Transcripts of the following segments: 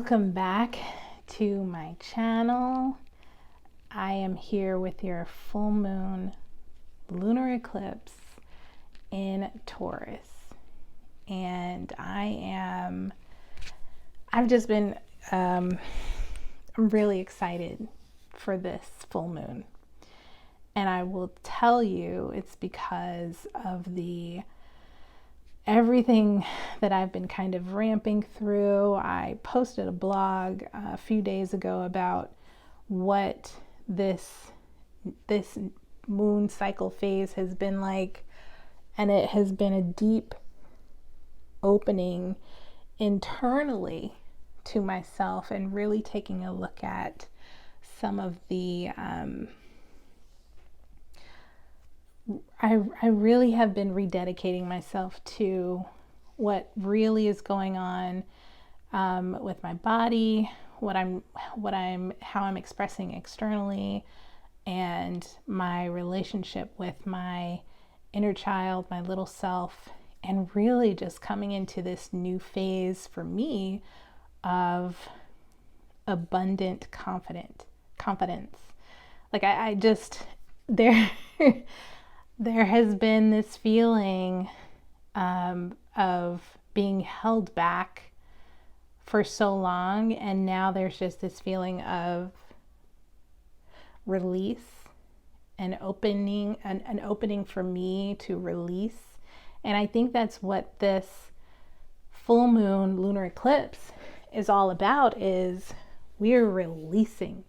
Welcome back to my channel. I am here with your full moon lunar eclipse in Taurus, and I'm really excited for this full moon. And I will tell you, it's because of everything that I've been kind of ramping through. I posted a blog a few days ago about what this moon cycle phase has been like, and it has been a deep opening internally to myself and really taking a look at some of the I really have been rededicating myself to what really is going on with my body, how I'm expressing externally, and my relationship with my inner child, my little self, and really just coming into this new phase for me of abundant confidence. Like I just there has been this feeling of being held back for so long, and now there's just this feeling of release and opening, an opening for me to release. And I think that's what this full moon lunar eclipse is all about, is we're releasing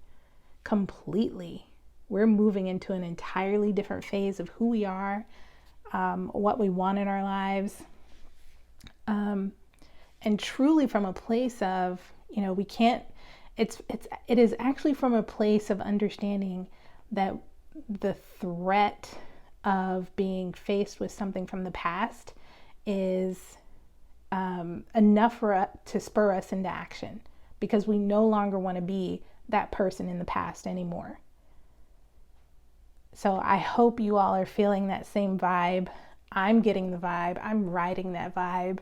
completely. We're moving into an entirely different phase of who we are, what we want in our lives, and truly from a place of, it is actually from a place of understanding that the threat of being faced with something from the past is enough to spur us into action, because we no longer want to be that person in the past anymore. So I hope you all are feeling that same vibe. I'm getting the vibe. I'm riding that vibe.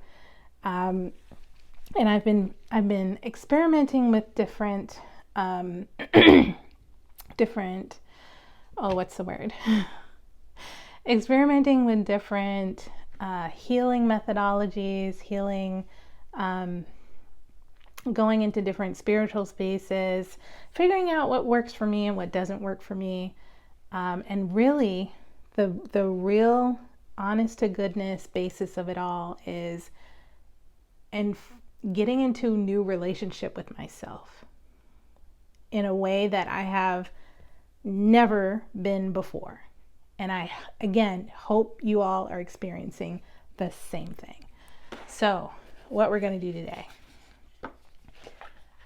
And I've been experimenting with different experimenting with different healing methodologies, going into different spiritual spaces, figuring out what works for me and what doesn't work for me. And really, the real honest to goodness basis of it all is getting into a new relationship with myself in a way that I have never been before. And I, again, hope you all are experiencing the same thing. So what we're going to do today,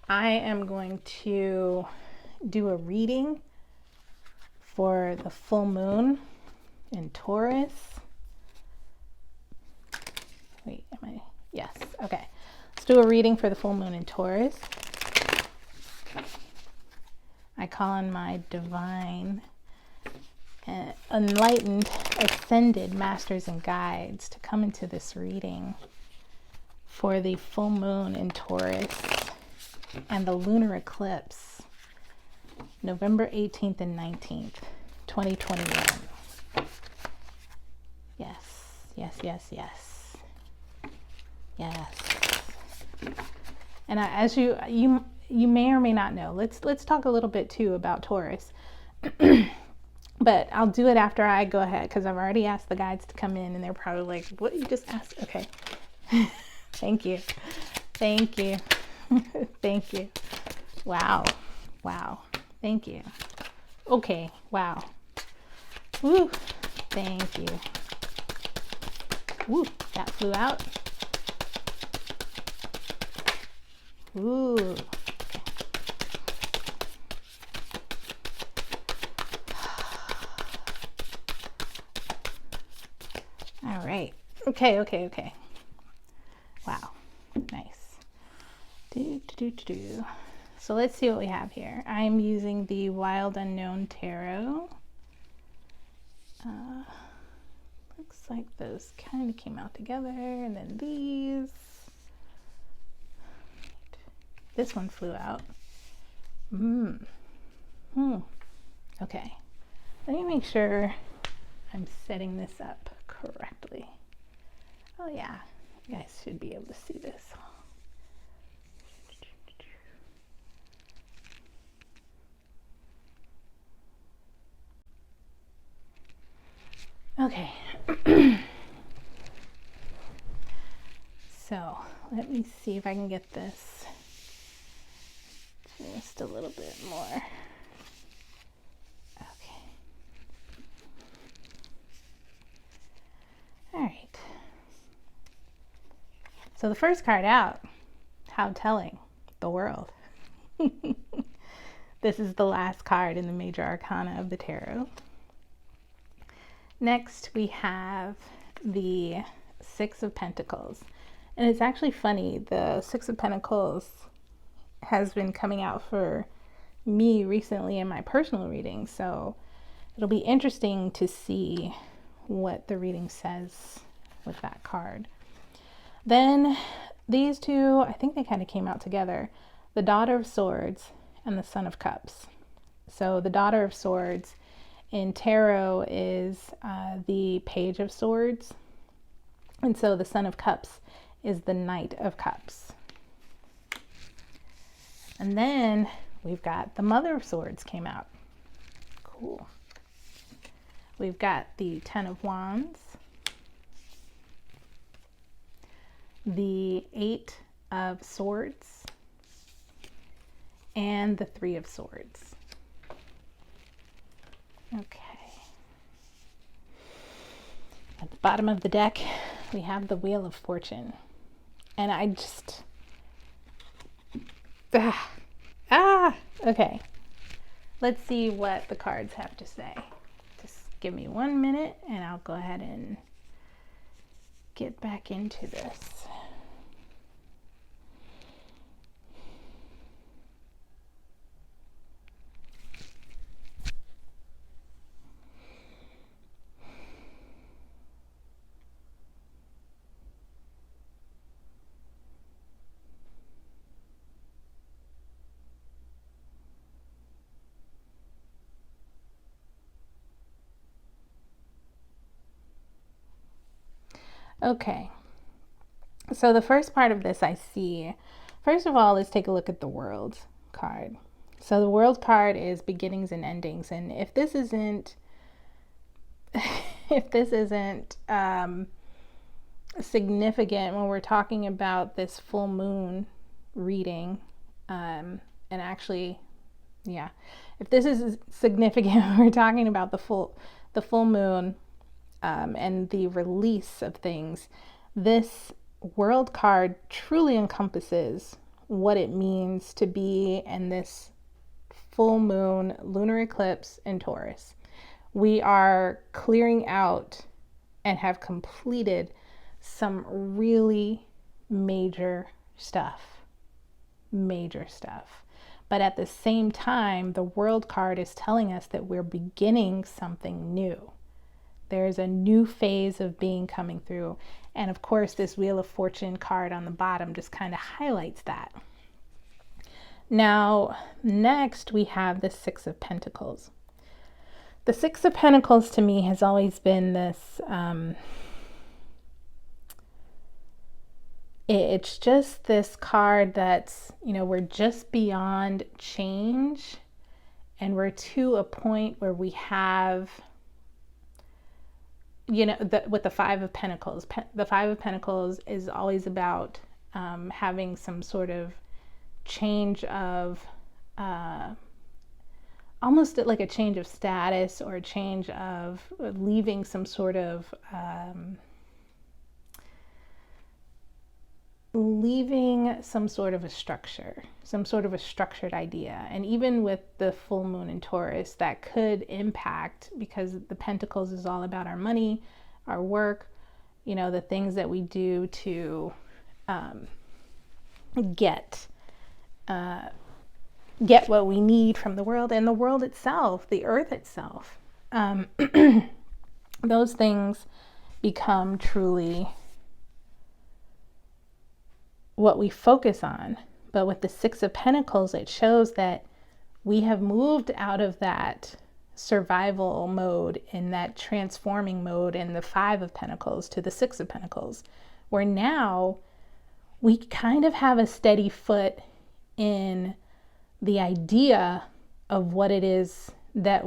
I am going to do a reading for the full moon in Taurus. Wait, yes, okay. Let's do a reading for the full moon in Taurus. I call on my divine, enlightened, ascended masters and guides to come into this reading for the full moon in Taurus and the lunar eclipse, November 18th and 19th, 2021. Yes. And as you may or may not know, let's talk a little bit too about Taurus. But I'll do it after I go ahead, because I've already asked the guides to come in and they're probably like, what you just asked? Okay. Thank you. Thank you. Wow. Thank you. Okay. Wow. Woo. Thank you. Woo. That flew out. Ooh. Okay. All right. Okay. Wow. Nice. So let's see what we have here. I'm using the Wild Unknown Tarot. Looks like those kind of came out together, and then these. This one flew out. Okay. Let me make sure I'm setting this up correctly. Oh yeah, you guys should be able to see this. Okay. So let me see if I can get this just a little bit more. Okay. All right. So the first card out, how telling, the World. This is the last card in the major arcana of the tarot. Next we have the Six of Pentacles. And it's actually funny, the Six of Pentacles has been coming out for me recently in my personal reading, so it'll be interesting to see what the reading says with that card. Then these two, I think they kind of came out together, the Daughter of Swords and the Son of Cups. So the Daughter of Swords in tarot is the Page of Swords, and so the Son of Cups is the Knight of Cups. And then we've got the Mother of Swords came out. Cool. We've got the Ten of Wands, the Eight of Swords, and the Three of Swords. Okay. At the bottom of the deck, we have the Wheel of Fortune. And I just, okay. Let's see what the cards have to say. Just give me 1 minute and I'll go ahead and get back into this. Okay, so the first part of this I see, first of all, let's take a look at the World card. So the World card is beginnings and endings, and if this isn't significant when we're talking about this full moon reading, and actually, yeah, if this is significant when we're talking about the full moon, and the release of things, this World card truly encompasses what it means to be in this full moon lunar eclipse in Taurus. We are clearing out and have completed some really major stuff. But at the same time, the World card is telling us that we're beginning something new. There's a new phase of being coming through. And of course, this Wheel of Fortune card on the bottom just kind of highlights that. Now, next we have the Six of Pentacles. The Six of Pentacles to me has always been this, it's just this card that's, we're just beyond change and we're to a point where we have, with the Five of Pentacles, the Five of Pentacles is always about having some sort of change of, almost like a change of status or a change of leaving some sort of, a structure, some sort of a structured idea. And even with the full moon in Taurus, that could impact, because the Pentacles is all about our money, our work, the things that we do to get what we need from the world and the world itself, the earth itself. Those things become truly what we focus on. But with the Six of Pentacles, it shows that we have moved out of that survival mode, in that transforming mode in the Five of Pentacles to the Six of Pentacles, where now we kind of have a steady foot in the idea of what it is that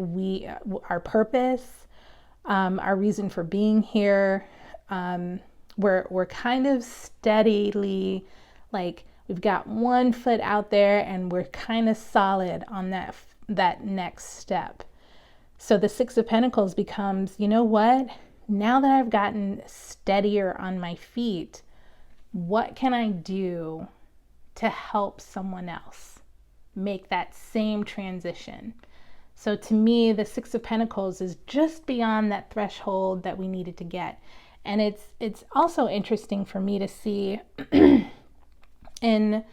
our purpose, our reason for being here. We're kind of steadily, like, we've got one foot out there and we're kind of solid on that next step. So the Six of Pentacles becomes, you know what? Now that I've gotten steadier on my feet, what can I do to help someone else make that same transition? So to me, the Six of Pentacles is just beyond that threshold that we needed to get. And it's also interesting for me to see in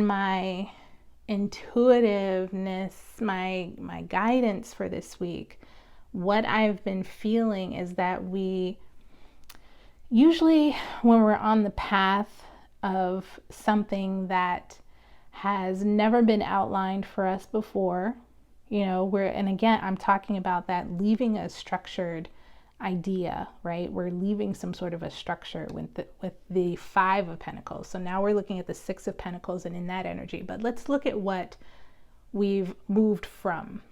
my intuitiveness, my guidance for this week, what I've been feeling is that we usually, when we're on the path of something that has never been outlined for us before, and again, I'm talking about that leaving a structured idea, right? We're leaving some sort of a structure with the Five of Pentacles. So now we're looking at the Six of Pentacles and in that energy. But let's look at what we've moved from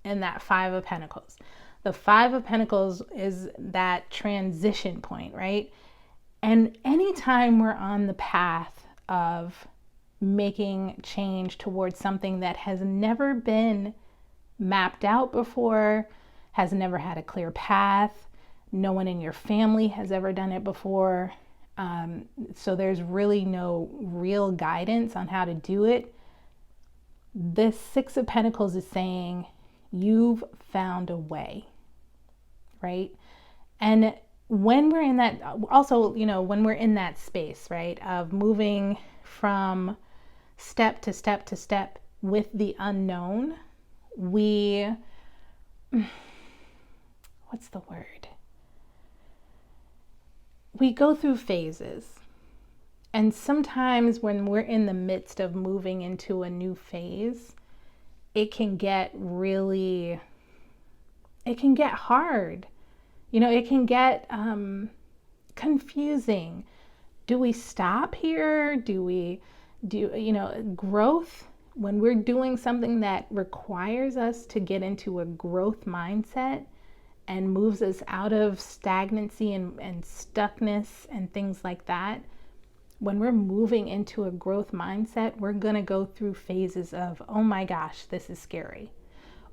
in that Five of Pentacles. The Five of Pentacles is that transition point, right? And anytime we're on the path of making change towards something that has never been mapped out before, has never had a clear path, no one in your family has ever done it before, so there's really no real guidance on how to do it. This Six of Pentacles is saying you've found a way, right? And when we're in that, also, when we're in that space, right, of moving from step to step to step with the unknown, what's the word? We go through phases. And sometimes when we're in the midst of moving into a new phase, it can get hard. It can get confusing. Do we stop here? Growth, when we're doing something that requires us to get into a growth mindset and moves us out of stagnancy and stuckness and things like that, when we're moving into a growth mindset, we're going to go through phases of, oh my gosh, this is scary.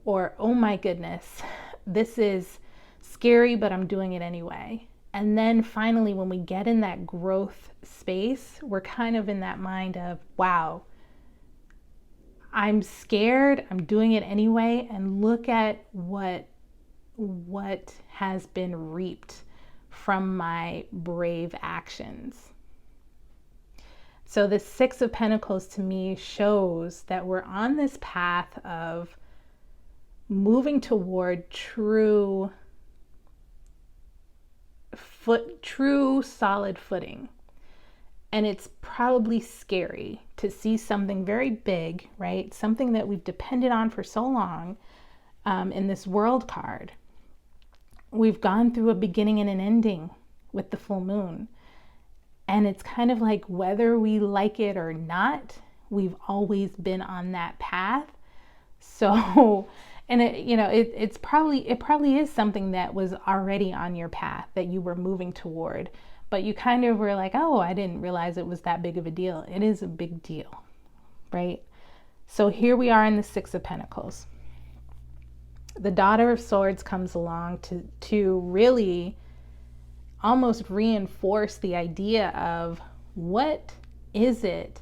Or, oh my goodness, this is scary, but I'm doing it anyway. And then finally, when we get in that growth space, we're kind of in that mind of, wow, I'm scared, I'm doing it anyway, and look at what has been reaped from my brave actions. So the Six of Pentacles to me shows that we're on this path of moving toward true solid footing. And it's probably scary to see something very big, right? Something that we've depended on for so long, in this World card. We've gone through a beginning and an ending with the full moon. And it's kind of like, whether we like it or not, we've always been on that path. So, and it probably is something that was already on your path that you were moving toward, but you kind of were like, oh, I didn't realize it was that big of a deal. It is a big deal, right? So here we are in the Six of Pentacles. The Daughter of Swords comes along to really almost reinforce the idea of, what is it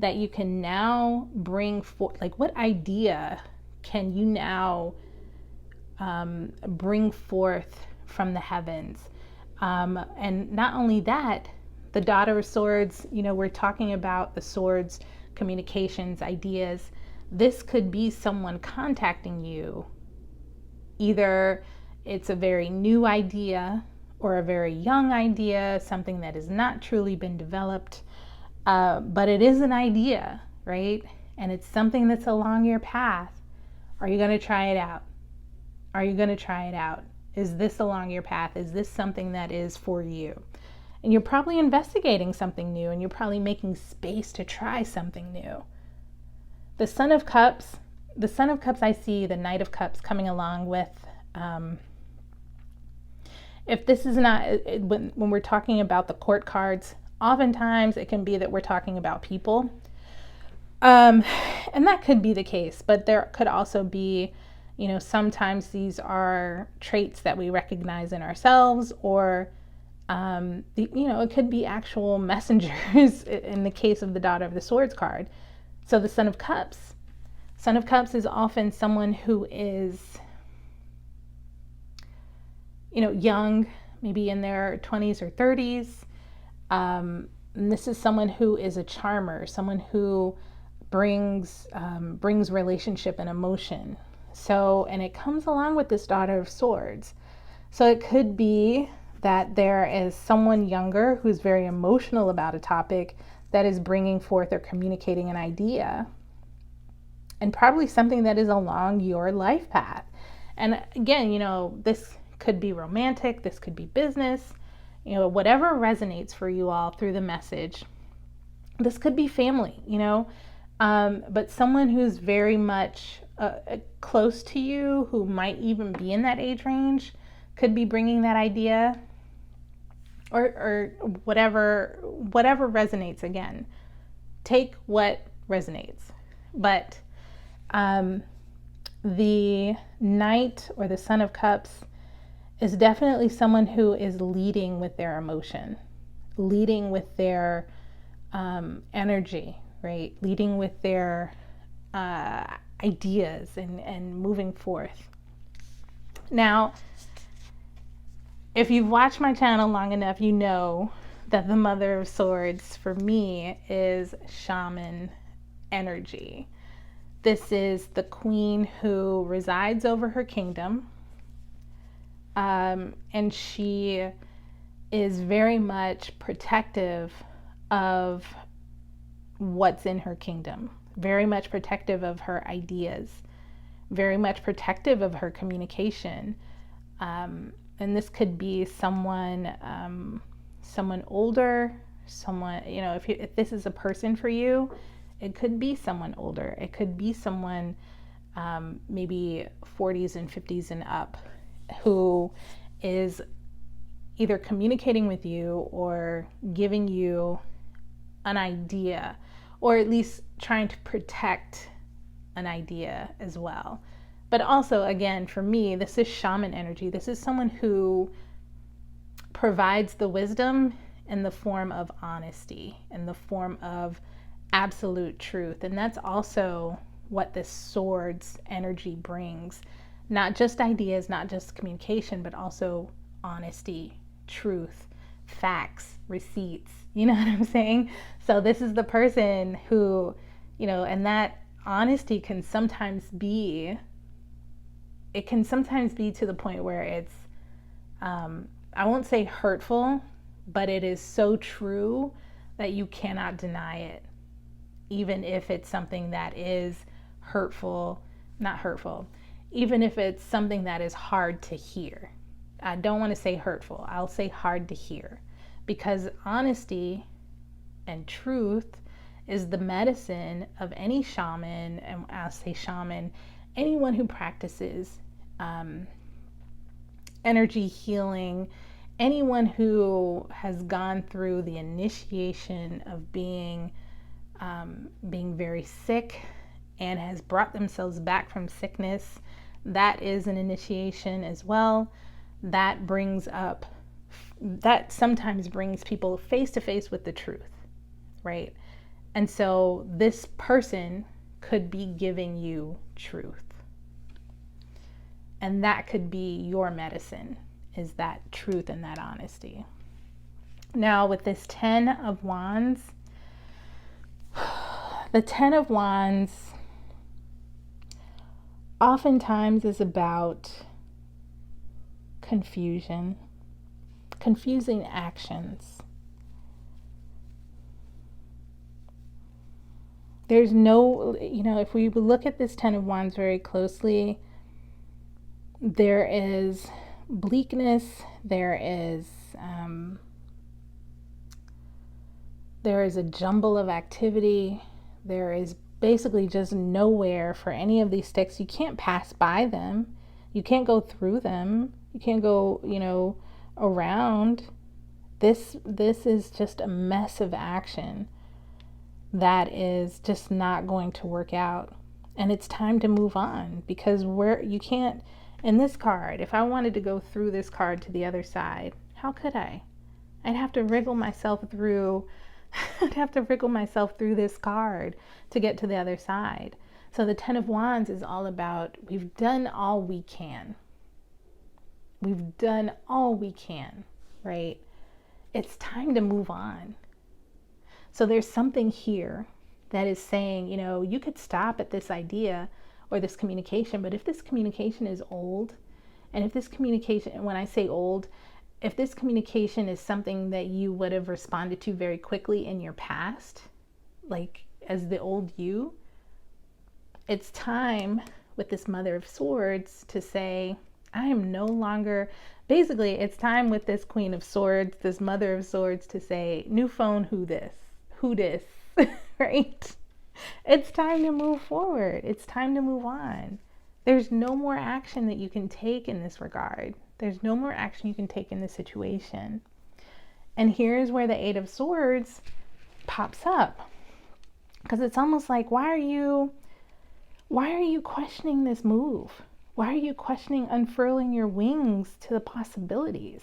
that you can now bring forth? Like, what idea can you now bring forth from the heavens? And not only that, the Daughter of Swords, we're talking about the swords, communications, ideas. This could be someone contacting you. Either it's a very new idea or a very young idea, something that has not truly been developed. But it is an idea, right? And it's something that's along your path. Are you going to try it out? Are you going to try it out? Is this along your path? Is this something that is for you? And you're probably investigating something new, and you're probably making space to try something new. The Son of Cups, I see the Knight of Cups coming along with, if this is not, when we're talking about the court cards, oftentimes it can be that we're talking about people. And that could be the case, but there could also be, sometimes these are traits that we recognize in ourselves, or, it could be actual messengers in the case of the Daughter of the Swords card. So the Son of Cups is often someone who is, young, maybe in their 20s or 30s. And this is someone who is a charmer, someone who brings relationship and emotion. So, and it comes along with this Daughter of Swords. So it could be that there is someone younger who's very emotional about a topic that is bringing forth or communicating an idea, and probably something that is along your life path. And again, this could be romantic, this could be business, whatever resonates for you all through the message. This could be family, but someone who's very much close to you, who might even be in that age range, could be bringing that idea, or whatever resonates. Again, take what resonates. But the Knight or the Son of Cups is definitely someone who is leading with their emotion, leading with their energy, right? Leading with their ideas and moving forth. Now, if you've watched my channel long enough, you know that the Mother of Swords for me is shaman energy. This is the queen who resides over her kingdom, and she is very much protective of what's in her kingdom, very much protective of her ideas, very much protective of her communication. And this could be someone older, someone, if this is a person for you, it could be someone older. It could be someone maybe 40s and 50s and up, who is either communicating with you or giving you an idea, or at least trying to protect an idea as well. But also, again, for me, this is shaman energy. This is someone who provides the wisdom in the form of honesty, in the form of absolute truth. And that's also what this swords energy brings. Not just ideas, not just communication, but also honesty, truth, facts, receipts. You know what I'm saying? So this is the person who, and that honesty can sometimes be to the point where it's, I won't say hurtful, but it is so true that you cannot deny it, even if it's something that is not hurtful, even if it's something that is hard to hear. I don't want to say hurtful, I'll say hard to hear, because honesty and truth is the medicine of any shaman, and I'll say shaman, anyone who practices energy healing, anyone who has gone through the initiation of being very sick and has brought themselves back from sickness. That is an initiation as well. That sometimes brings people face to face with the truth, right? And so this person could be giving you truth. And that could be your medicine, is that truth and that honesty. Now with this 10 of Wands, the 10 of Wands oftentimes is about confusion, confusing actions. There's no, if we look at this Ten of Wands very closely, there is bleakness, there is a jumble of activity, there is basically just nowhere for any of these sticks. You can't pass by them, you can't go through them, you can't go, around. This is just a mess of action that is just not going to work out. And it's time to move on, because you can't, in this card, if I wanted to go through this card to the other side, how could I? I'd have to wriggle myself through this card to get to the other side. So the Ten of Wands is all about, we've done all we can. We've done all we can, right? It's time to move on. So there's something here that is saying, you could stop at this idea or this communication, but if this communication is old, and if this communication, when I say old, if this communication is something that you would have responded to very quickly in your past, like as the old you, it's time with this Mother of Swords to say, I am no longer, basically it's time with this Queen of Swords, this Mother of Swords, to say, new phone, who this, right? It's time to move forward. It's time to move on. There's no more action that you can take in this regard. There's no more action you can take in this situation. And here's where the Eight of Swords pops up. Because it's almost like, why are you questioning this move? Why are you questioning unfurling your wings to the possibilities?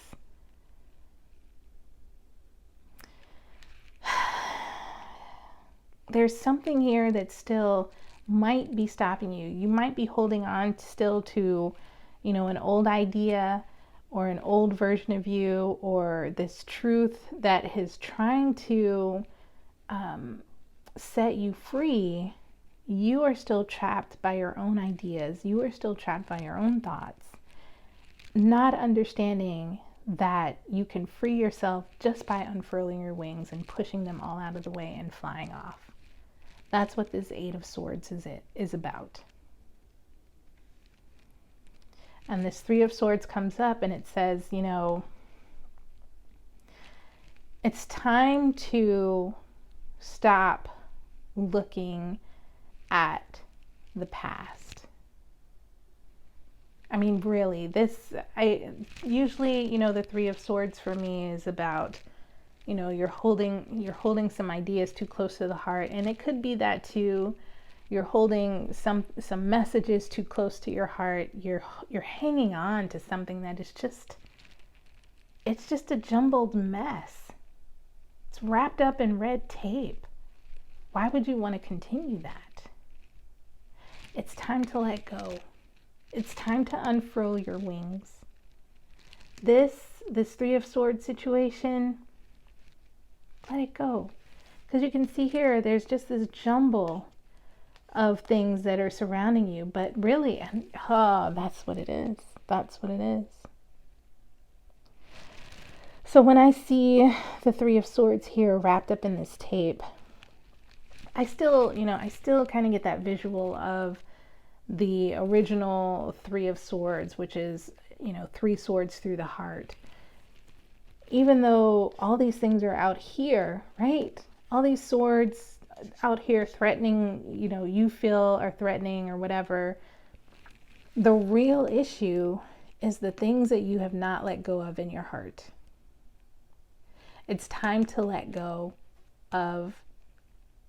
There's something here that still might be stopping you. You might be holding on still to, an old idea or an old version of you, or this truth that is trying to set you free. You are still trapped by your own ideas. You are still trapped by your own thoughts, not understanding that you can free yourself just by unfurling your wings and pushing them all out of the way and flying off. That's what this Eight of Swords is about. And this Three of Swords comes up and it says, it's time to stop looking at the past. I mean, really, usually, the Three of Swords for me is about, you're holding some ideas too close to the heart, and it could be that too. You're holding some messages too close to your heart. You're hanging on to something that is it's just a jumbled mess. It's wrapped up in red tape. Why would you want to continue that? It's time to let go. It's time to unfurl your wings. This Three of Swords situation, let it go. Because you can see here, there's just this jumble of things that are surrounding you. But really, that's what it is. That's what it is. So when I see the Three of Swords here wrapped up in this tape, I still kind of get that visual of the original Three of Swords, which is, three swords through the heart. Even though all these things are out here, right? All these swords out here threatening, you feel are threatening or whatever. The real issue is the things that you have not let go of in your heart. It's time to let go of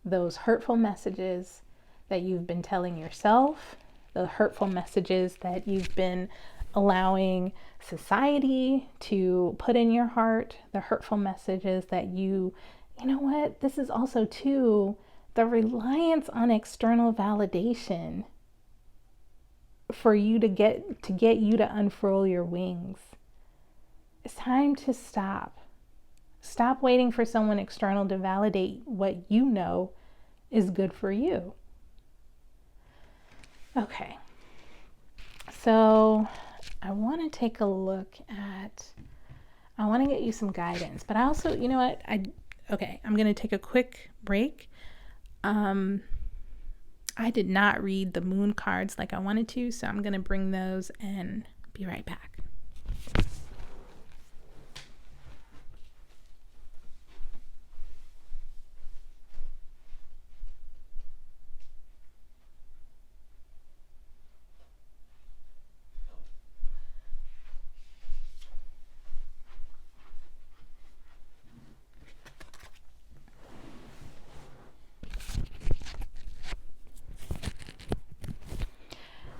those hurtful messages that you've been telling yourself, the hurtful messages that you've been allowing society to put in your heart, the hurtful messages that you know what, this is also too, the reliance on external validation for you to get you to unfurl your wings. It's time to stop. Stop waiting for someone external to validate what you know is good for you. Okay. So I want to take a look at, I want to get you some guidance, but I also, you know what? I'm going to take a quick break. I did not read the moon cards like I wanted to, so I'm going to bring those and be right back.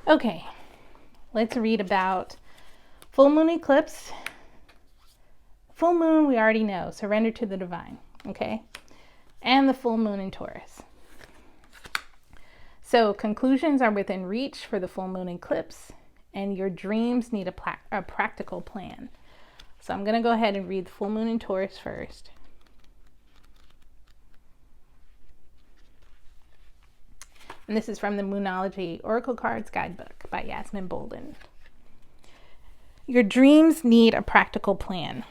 Okay, let's read about full moon eclipse. Full moon, we already know, surrender to the divine, okay? And the full moon in Taurus. So conclusions are within reach for the full moon eclipse, and your dreams need a practical plan. So I'm going to go ahead and read the full moon in Taurus first. And this is from the Moonology Oracle Cards Guidebook by Yasmin Bolden. Your dreams need a practical plan.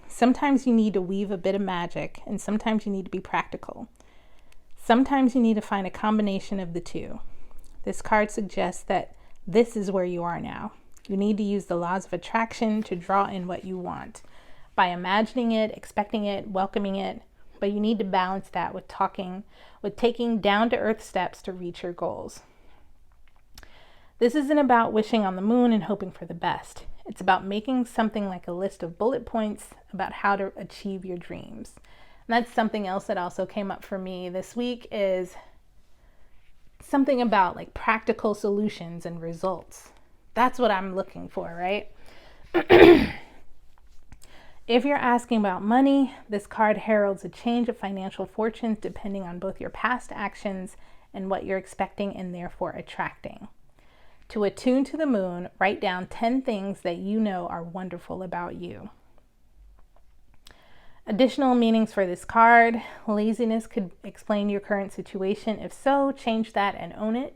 Sometimes you need to weave a bit of magic, and sometimes you need to be practical. Sometimes you need to find a combination of the two. This card suggests that this is where you are now. You need to use the laws of attraction to draw in what you want by imagining it, expecting it, welcoming it, but you need to balance that with taking down-to-earth steps to reach your goals. This isn't about wishing on the moon and hoping for the best. It's about making something like a list of bullet points about how to achieve your dreams. And that's something else that also came up for me this week, is something about like practical solutions and results. That's what I'm looking for, right? If you're asking about money, this card heralds a change of financial fortunes depending on both your past actions and what you're expecting and therefore attracting. To attune to the moon, write down 10 things that you know are wonderful about you. Additional meanings for this card: laziness could explain your current situation. If so, change that and own it.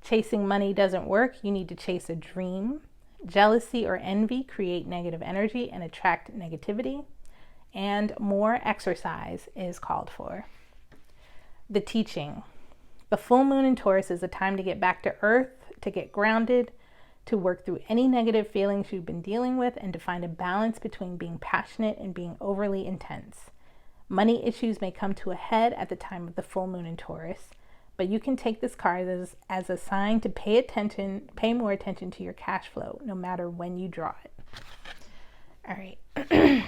Chasing money doesn't work. You need to chase a dream. Jealousy or envy create negative energy and attract negativity. And more exercise is called for. The teaching: the full moon in Taurus is a time to get back to earth, to get grounded, to work through any negative feelings you've been dealing with, and to find a balance between being passionate and being overly intense. Money issues may come to a head at the time of the full moon in Taurus, but you can take this card as a sign to pay more attention to your cash flow, no matter when you draw it. All right.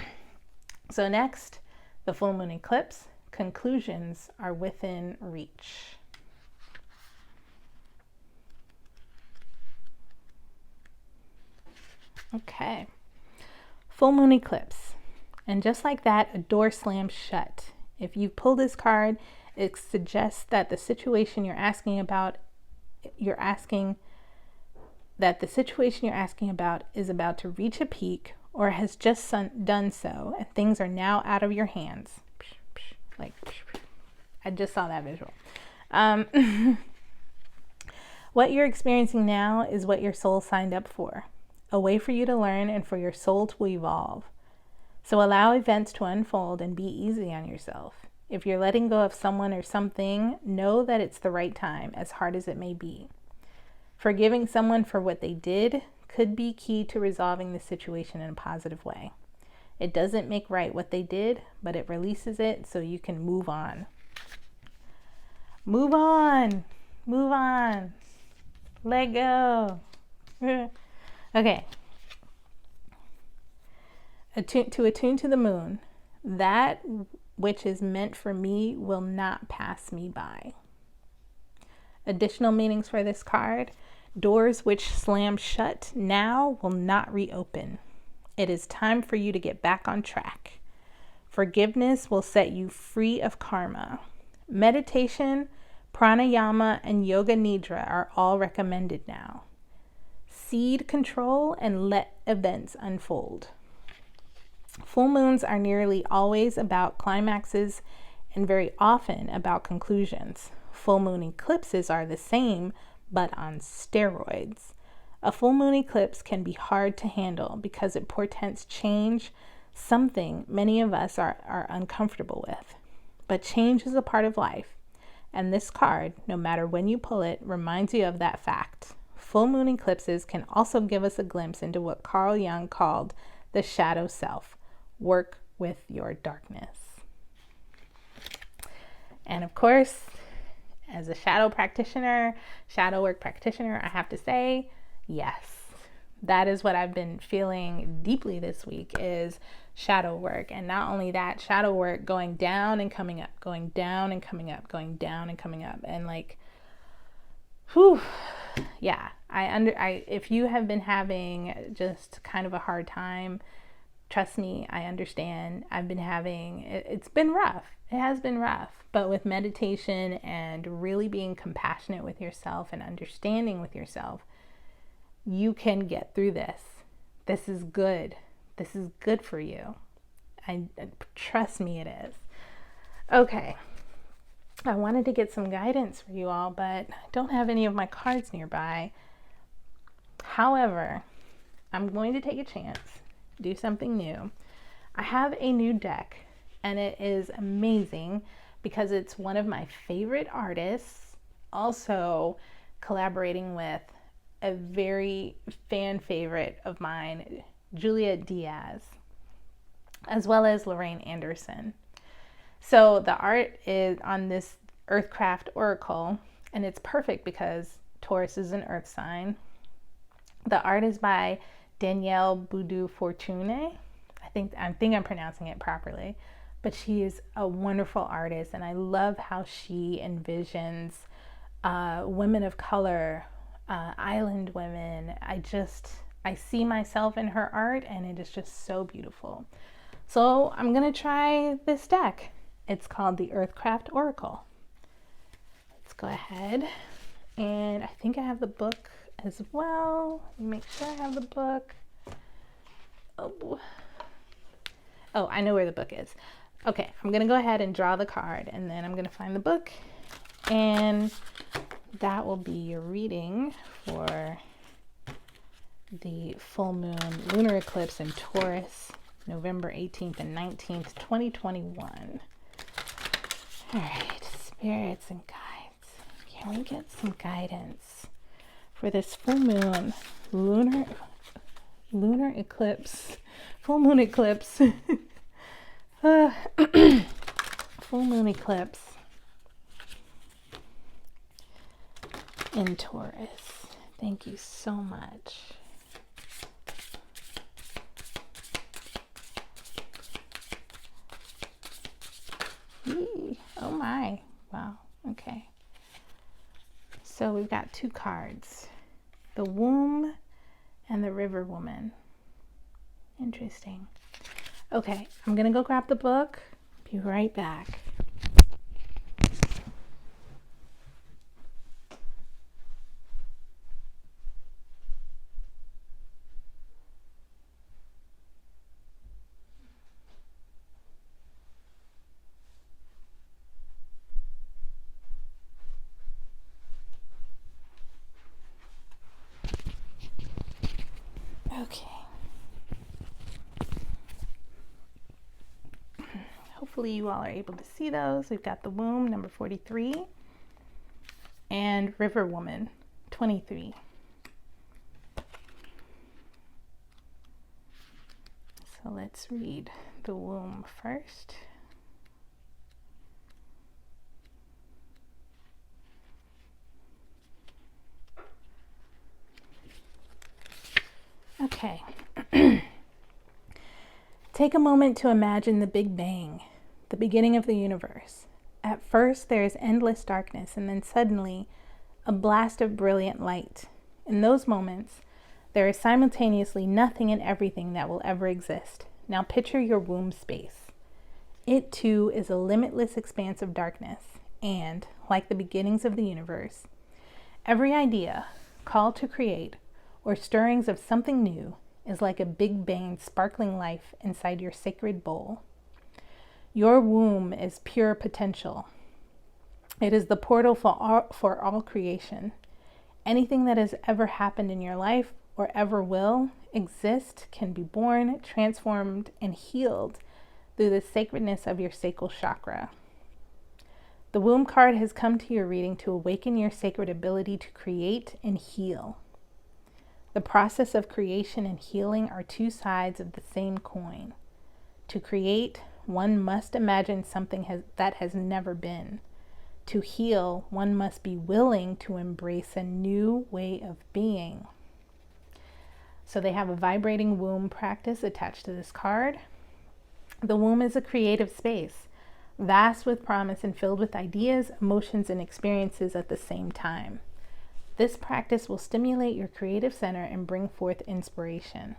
So next, the full moon eclipse. Conclusions are within reach. Okay. Full moon eclipse. And just like that, a door slams shut. If you pull this card, it suggests that the situation you're asking about is about to reach a peak or has just done so, and things are now out of your hands. Like, I just saw that visual. What you're experiencing now is what your soul signed up for. A way for you to learn and for your soul to evolve. So allow events to unfold and be easy on yourself. If you're letting go of someone or something, know that it's the right time, as hard as it may be. Forgiving someone for what they did could be key to resolving the situation in a positive way. It doesn't make right what they did, but it releases it so you can move on. Move on. Move on. Let go. Okay. To attune to the moon, that which is meant for me will not pass me by. Additional meanings for this card: doors which slam shut now will not reopen. It is time for you to get back on track. Forgiveness will set you free of karma. Meditation, pranayama, and yoga nidra are all recommended now. Seed control and let events unfold. Full moons are nearly always about climaxes and very often about conclusions. Full moon eclipses are the same, but on steroids. A full moon eclipse can be hard to handle because it portends change, something many of us are uncomfortable with. But change is a part of life, And this card, no matter when you pull it, reminds you of that fact. Full moon eclipses can also give us a glimpse into what Carl Jung called the shadow self. Work with your darkness. And of course, as a shadow work practitioner, I have to say, yes, that is what I've been feeling deeply this week is shadow work. And not only that, shadow work going down and coming up, going down and coming up, going down and coming up. And like, whew, yeah, if you have been having just kind of a hard time, trust me, I understand. It's been rough. It has been rough. But with meditation and really being compassionate with yourself and understanding with yourself, you can get through this. This is good. This is good for you. Trust me, it is. Okay. I wanted to get some guidance for you all, but I don't have any of my cards nearby. However, I'm going to take a chance, do something new. I have a new deck, and it is amazing because it's one of my favorite artists, also collaborating with a very fan favorite of mine, Juliet Diaz, as well as Lorraine Anderson. So the art is on this Earthcraft Oracle, and it's perfect because Taurus is an earth sign. The art is by Danielle Boodoo-Fortuné. I think I'm pronouncing it properly, but she is a wonderful artist, and I love how she envisions women of color, island women. I see myself in her art, and it is just so beautiful. So I'm gonna try this deck. It's called the Earthcraft Oracle. Let's go ahead, and I think I have the book as well. Let me make sure I have the book. Oh, I know where the book is. Okay, I'm gonna go ahead and draw the card, and then I'm gonna find the book, and that will be your reading for the full moon lunar eclipse in Taurus, November 18th and 19th, 2021. All right, spirits and guides. Can we get some guidance for this full moon lunar eclipse, full moon eclipse, full moon eclipse in Taurus? Thank you so much. Oh my, wow, okay. So we've got two cards, the womb and the river woman. Interesting. Okay, I'm gonna go grab the book, be right back. Okay. Hopefully you all are able to see those. We've got the womb, number 43, and river woman, 23. So let's read the womb first. Okay. Take a moment to imagine the Big Bang, the beginning of the universe. At first, there is endless darkness, and then suddenly, a blast of brilliant light. In those moments, there is simultaneously nothing and everything that will ever exist. Now picture your womb space. It, too, is a limitless expanse of darkness, and, like the beginnings of the universe, every idea, call to create, or stirrings of something new is like a big bang sparkling life inside your sacred bowl. Your womb is pure potential. It is the portal for all creation. Anything that has ever happened in your life or ever will exist can be born, transformed, and healed through the sacredness of your sacral chakra. The womb card has come to your reading to awaken your sacred ability to create and heal. The process of creation and healing are two sides of the same coin. To create, one must imagine something that has never been. To heal, one must be willing to embrace a new way of being. So they have a vibrating womb practice attached to this card. The womb is a creative space, vast with promise and filled with ideas, emotions, and experiences at the same time. This practice will stimulate your creative center and bring forth inspiration.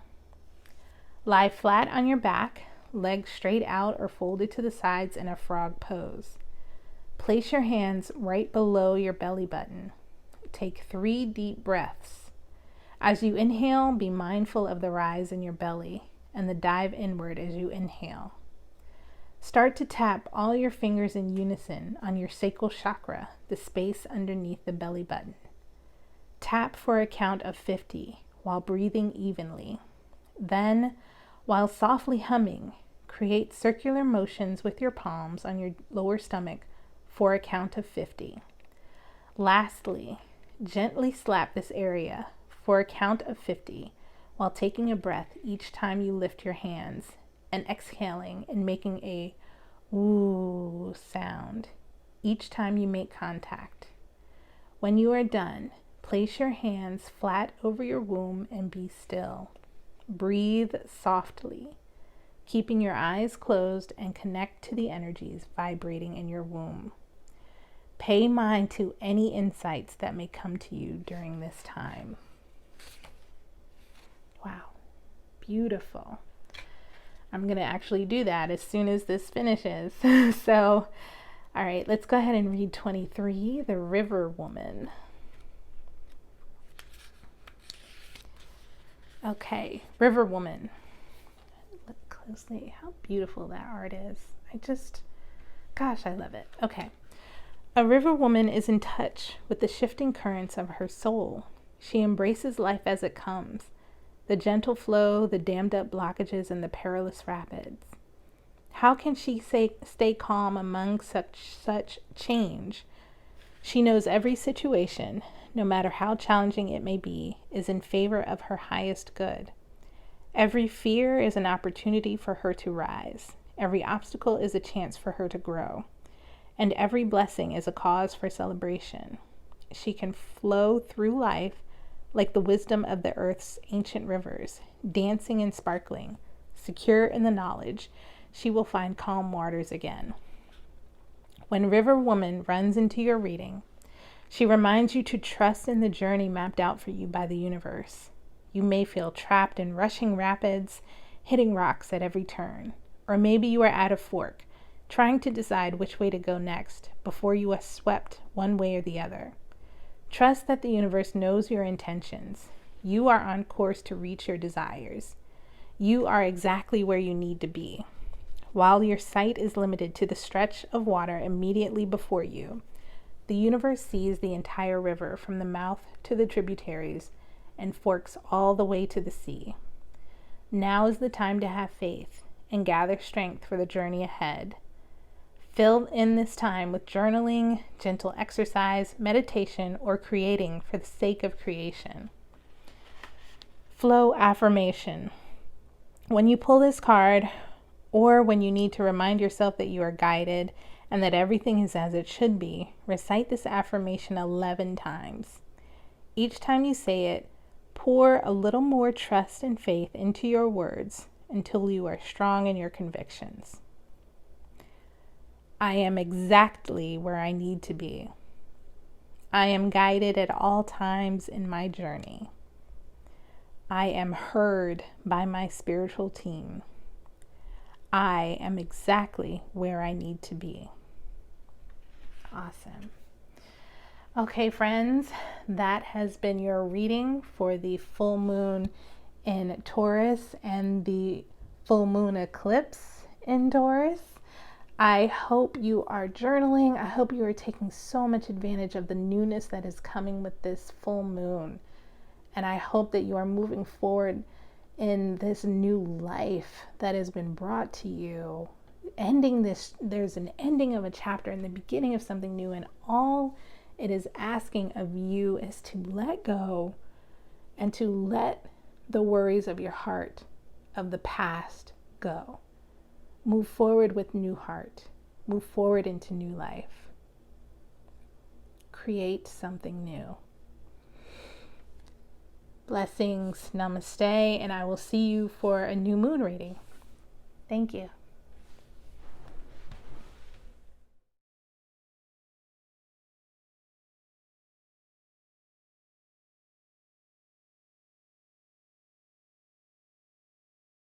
Lie flat on your back, legs straight out or folded to the sides in a frog pose. Place your hands right below your belly button. Take 3 deep breaths. As you inhale, be mindful of the rise in your belly and the dive inward as you inhale. Start to tap all your fingers in unison on your sacral chakra, the space underneath the belly button. Tap for a count of 50 while breathing evenly. Then, while softly humming, create circular motions with your palms on your lower stomach for a count of 50. Lastly, gently slap this area for a count of 50 while taking a breath each time you lift your hands and exhaling and making a woo sound each time you make contact. When you are done, place your hands flat over your womb and be still. Breathe softly, keeping your eyes closed, and connect to the energies vibrating in your womb. Pay mind to any insights that may come to you during this time. Wow, beautiful. I'm going to actually do that as soon as this finishes. So, all right, let's go ahead and read 23, the River Woman. Okay, River Woman. Look closely how beautiful that art is. Gosh, I love it. Okay. A river woman is in touch with the shifting currents of her soul. She embraces life as it comes, the gentle flow, the dammed up blockages, and the perilous rapids. How can she stay calm among such change? She knows every situation, no matter how challenging it may be, is in favor of her highest good. Every fear is an opportunity for her to rise. Every obstacle is a chance for her to grow. And every blessing is a cause for celebration. She can flow through life like the wisdom of the earth's ancient rivers, dancing and sparkling, secure in the knowledge she will find calm waters again. When River Woman runs into your reading, she reminds you to trust in the journey mapped out for you by the universe. You may feel trapped in rushing rapids, hitting rocks at every turn, or maybe you are at a fork, trying to decide which way to go next before you are swept one way or the other. Trust that the universe knows your intentions. You are on course to reach your desires. You are exactly where you need to be. While your sight is limited to the stretch of water immediately before you, the universe sees the entire river from the mouth to the tributaries and forks all the way to the sea. Now is the time to have faith and gather strength for the journey ahead. Fill in this time with journaling, gentle exercise, meditation, or creating for the sake of creation. Flow affirmation. When you pull this card, or when you need to remind yourself that you are guided and that everything is as it should be, recite this affirmation 11 times. Each time you say it, pour a little more trust and faith into your words until you are strong in your convictions. I am exactly where I need to be. I am guided at all times in my journey. I am heard by my spiritual team. I am exactly where I need to be. Awesome. Okay, friends, that has been your reading for the full moon in Taurus and the full moon eclipse in Taurus. I hope you are journaling. I hope you are taking so much advantage of the newness that is coming with this full moon. And I hope that you are moving forward in this new life that has been brought to you ending this, there's an ending of a chapter and the beginning of something new, and all it is asking of you is to let go and to let the worries of your heart, of the past, go. Move forward with new heart. Move forward into new life. Create something new. Blessings, namaste, and I will see you for a new moon reading. Thank you.